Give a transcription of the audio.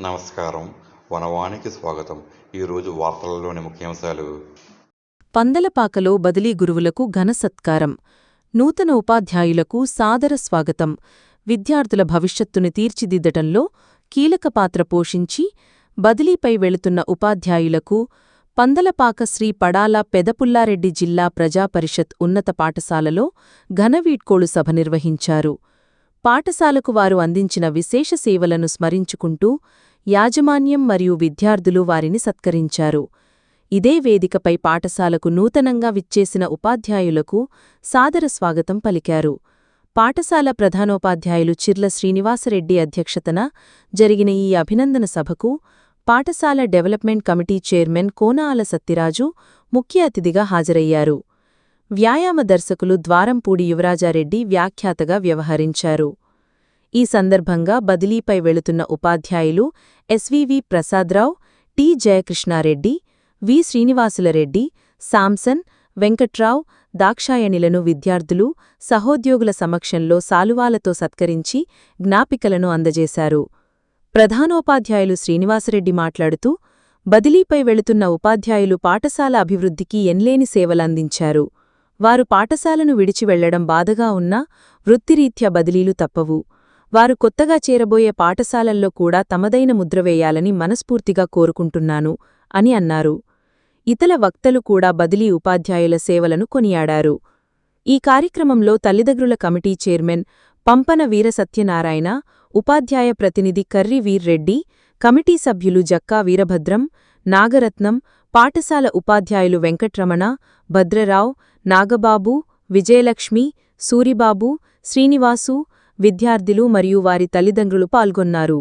నమస్కారం. వనవానికి స్వాగతం. ఈరోజు వార్తలలోని ముఖ్యాంశాలు. పందలపాకలో బదిలీ గురువులకు ఘన సత్కారం. నూతన ఉపాధ్యాయులకు సాదర స్వాగతం. విద్యార్థుల భవిష్యత్తును తీర్చిదిద్దటంలో కీలక పాత్ర పోషించి బదిలీపై వెళుతున్న ఉపాధ్యాయులకు పందలపాక శ్రీ పడాల పెదపుల్లారెడ్డి జిల్లా ప్రజాపరిషత్ ఉన్నత పాఠశాలలో ఘనవీడ్కోలు సభ నిర్వహించారు. పాఠశాలకు వారు అందించిన విశేష సేవలను స్మరించుకుంటూ యాజమాన్యం మరియు విద్యార్థులు వారిని సత్కరించారు. ఇదే వేదికపై పాఠశాలకు నూతనంగా విచ్చేసిన ఉపాధ్యాయులకు సాదర స్వాగతం పలికారు. పాఠశాల ప్రధానోపాధ్యాయులు చిర్ల శ్రీనివాసరెడ్డి అధ్యక్షతన జరిగిన ఈ అభినందన సభకు పాఠశాల development committee chairman Konala Sattiraju ముఖ్య అతిథిగా హాజరయ్యారు. వ్యాయామ దర్శకులు ద్వారంపూడి యువరాజారెడ్డి వ్యాఖ్యాతగా వ్యవహరించారు. ఈ సందర్భంగా బదిలీపై వెళుతున్న ఉపాధ్యాయులు ఎస్వివి ప్రసాదరావు, టి జయకృష్ణారెడ్డి, వి శ్రీనివాసులరెడ్డి, సాంసన్, వెంకట్రావు, దాక్షాయణిలను విద్యార్థులు, సహోద్యోగుల సమక్షంలో శాలువాలతో సత్కరించి జ్ఞాపికలను అందజేశారు. ప్రధానోపాధ్యాయులు శ్రీనివాసరెడ్డి మాట్లాడుతూ బదిలీపై వెళుతున్న ఉపాధ్యాయులు పాఠశాల అభివృద్ధికి ఎన్లేని సేవలందించారు. వారు పాఠశాలను విడిచి వెళ్లడం బాధగా ఉన్నా వృత్తిరీత్యా బదిలీలు తప్పవు. వారు కొత్తగా చేరబోయే పాఠశాలల్లో కూడా తమదైన ముద్రవేయాలని మనస్ఫూర్తిగా కోరుకుంటున్నాను అని అన్నారు. ఇతర వక్తలు కూడా బదిలీ ఉపాధ్యాయుల సేవలను కొనియాడారు. ఈ కార్యక్రమంలో తల్లిదండ్రుల కమిటీ చైర్మన్ పంపన వీరసత్యనారాయణ, ఉపాధ్యాయ ప్రతినిధి కర్రి వీర్రెడ్డి, కమిటీ సభ్యులు జక్కా వీరభద్రం, నాగరత్నం, పాఠశాల ఉపాధ్యాయులు వెంకట్రమణ, భద్రరావు, నాగబాబు, విజయలక్ష్మి, సూరిబాబు, శ్రీనివాసు, విద్యార్థులు మరియు వారి తల్లిదండ్రులు పాల్గొన్నారు.